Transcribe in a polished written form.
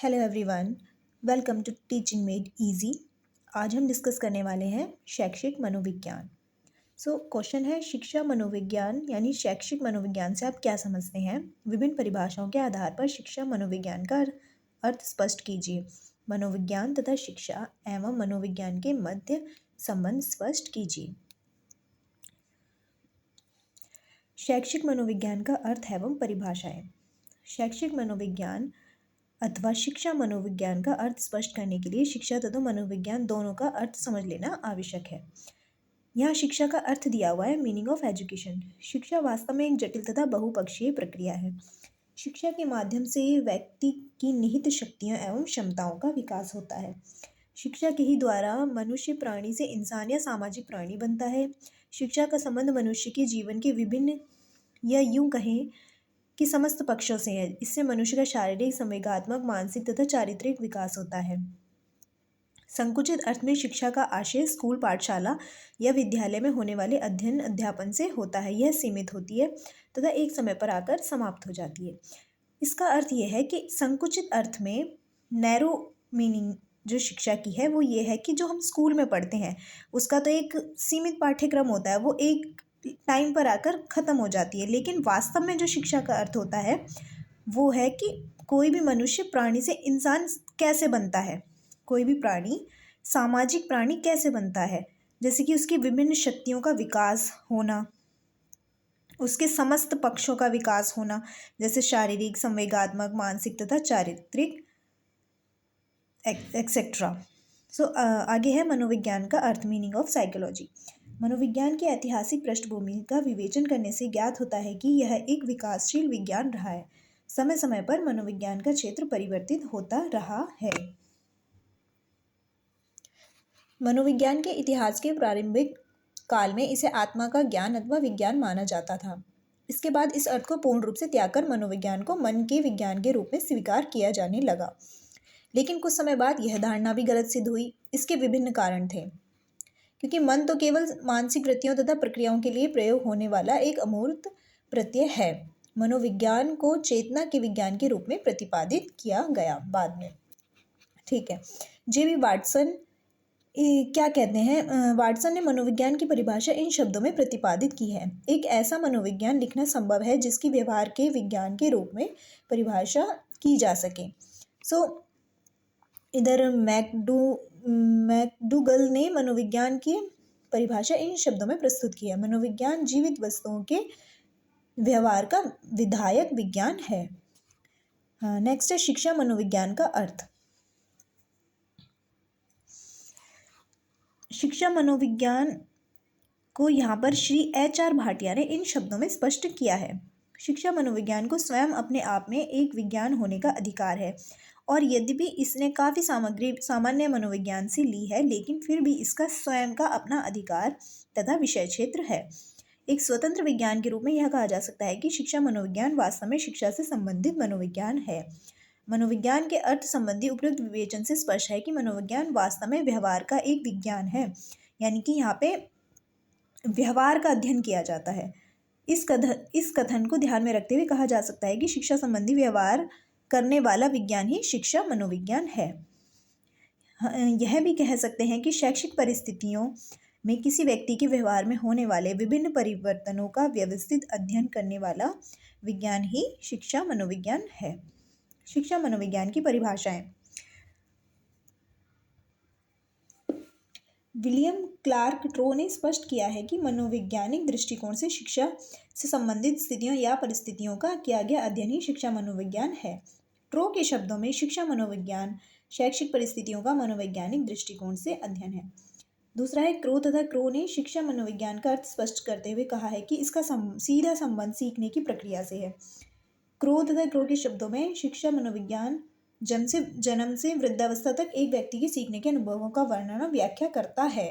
Hello everyone, welcome to teaching made easy. आज हम discuss करने वाले हैं शैक्षिक मनोविज्ञान। क्वेश्चन है, शिक्षा मनोविज्ञान यानी शैक्षिक मनोविज्ञान से आप क्या समझते हैं? विभिन्न परिभाषाओं के आधार पर शिक्षा मनोविज्ञान का अर्थ स्पष्ट कीजिए। मनोविज्ञान तथा शिक्षा एवं मनोविज्ञान के मध्य संबंध स्पष्ट कीजिए। शैक्षिक मनोविज्ञान का अर्थ एवं परिभाषाएं। शैक्षिक मनोविज्ञान अथवा शिक्षा मनोविज्ञान का अर्थ स्पष्ट करने के लिए शिक्षा तथा मनोविज्ञान दोनों का अर्थ समझ लेना आवश्यक है। यहाँ शिक्षा का अर्थ दिया हुआ है, मीनिंग ऑफ एजुकेशन। शिक्षा वास्तव में एक जटिल तथा बहुपक्षीय प्रक्रिया है। शिक्षा के माध्यम से व्यक्ति की निहित शक्तियों एवं क्षमताओं का विकास होता है। शिक्षा के ही द्वारा मनुष्य प्राणी से इंसान या सामाजिक प्राणी बनता है। शिक्षा का संबंध मनुष्य के जीवन के विभिन्न या यूं कहें कि समस्त पक्षों से है। इससे मनुष्य का शारीरिक, संवेगात्मक, मानसिक तथा चारित्रिक विकास होता है। संकुचित अर्थ में शिक्षा का आशय स्कूल, पाठशाला या विद्यालय में होने वाले अध्ययन अध्यापन से होता है। यह सीमित होती है तथा एक समय पर आकर समाप्त हो जाती है। इसका अर्थ यह है कि संकुचित अर्थ में नैरो मीनिंग जो शिक्षा की है वो ये है कि जो हम स्कूल में पढ़ते हैं उसका तो एक सीमित पाठ्यक्रम होता है, वो एक टाइम पर आकर ख़त्म हो जाती है। लेकिन वास्तव में जो शिक्षा का अर्थ होता है वो है कि कोई भी मनुष्य प्राणी से इंसान कैसे बनता है, कोई भी प्राणी सामाजिक प्राणी कैसे बनता है, जैसे कि उसकी विभिन्न शक्तियों का विकास होना, उसके समस्त पक्षों का विकास होना, जैसे शारीरिक, संवेगात्मक, मानसिक तथा चारित्रिक एक्सेट्रा। आगे है मनोविज्ञान का अर्थ, मीनिंग ऑफ साइकोलॉजी। मनोविज्ञान की ऐतिहासिक पृष्ठभूमि का विवेचन करने से ज्ञात होता है कि यह एक विकासशील विज्ञान रहा है। समय समय पर मनोविज्ञान का क्षेत्र परिवर्तित होता रहा है। मनोविज्ञान के इतिहास के प्रारंभिक काल में इसे आत्मा का ज्ञान अथवा विज्ञान माना जाता था। इसके बाद इस अर्थ को पूर्ण रूप से त्याग कर मनोविज्ञान को मन के विज्ञान के रूप में स्वीकार किया जाने लगा। लेकिन कुछ समय बाद यह धारणा भी गलत सिद्ध हुई। इसके विभिन्न कारण थे, क्योंकि मन तो केवल मानसिक वृत्तियों तथा प्रक्रियाओं के लिए प्रयोग होने वाला एक अमूर्त प्रत्यय है। मनोविज्ञान को चेतना के विज्ञान के रूप में प्रतिपादित किया गया बाद में। ठीक है, जे.बी. वाटसन क्या कहते हैं? वाटसन ने मनोविज्ञान की परिभाषा इन शब्दों में प्रतिपादित की है: एक ऐसा मनोविज्ञान लिखना संभव है जिसकी व्यवहार के विज्ञान के रूप में परिभाषा की जा सके। इधर मैकडूगल ने मनोविज्ञान की परिभाषा इन शब्दों में प्रस्तुत की है: मनोविज्ञान जीवित वस्तुओं के व्यवहार का विधायक विज्ञान है। नेक्स्ट है शिक्षा मनोविज्ञान का अर्थ। शिक्षा मनोविज्ञान को यहाँ पर श्री एच.आर. भाटिया ने इन शब्दों में स्पष्ट किया है: शिक्षा मनोविज्ञान को स्वयं अपने आप में एक विज्ञान होने का अधिकार है, और यद्यपि इसने काफ़ी सामग्री सामान्य मनोविज्ञान से ली है, लेकिन फिर भी इसका स्वयं का अपना अधिकार तथा विषय क्षेत्र है। एक स्वतंत्र विज्ञान के रूप में यह कहा जा सकता है कि शिक्षा मनोविज्ञान वास्तव में शिक्षा से संबंधित मनोविज्ञान है। मनोविज्ञान के अर्थ संबंधी उपयुक्त विवेचन से स्पष्ट है कि मनोविज्ञान वास्तव में व्यवहार का एक विज्ञान है, यानी कि यहाँ पे व्यवहार का अध्ययन किया जाता है। इस कथन को ध्यान में रखते हुए कहा जा सकता है कि शिक्षा संबंधी व्यवहार करने वाला विज्ञान ही शिक्षा मनोविज्ञान है। यह भी कह सकते हैं कि शैक्षिक परिस्थितियों में किसी व्यक्ति के व्यवहार में होने वाले विभिन्न परिवर्तनों का व्यवस्थित अध्ययन करने वाला विज्ञान ही शिक्षा मनोविज्ञान है। शिक्षा मनोविज्ञान की परिभाषाएं। विलियम क्लार्क ट्रो ने स्पष्ट किया है कि मनोवैज्ञानिक दृष्टिकोण से शिक्षा से संबंधित स्थितियों या परिस्थितियों का किया गया अध्ययन ही शिक्षा मनोविज्ञान है। ट्रो के शब्दों में शिक्षा मनोविज्ञान शैक्षिक परिस्थितियों का मनोवैज्ञानिक दृष्टिकोण से अध्ययन है। दूसरा है क्रो तथा क्रो ने शिक्षा मनोविज्ञान का अर्थ स्पष्ट करते हुए कहा है कि इसका सीधा संबंध सीखने की प्रक्रिया से है। क्रो तथा क्रो के शब्दों में शिक्षा मनोविज्ञान जन्म से वृद्धावस्था तक एक व्यक्ति के सीखने के अनुभवों का वर्णन और व्याख्या करता है।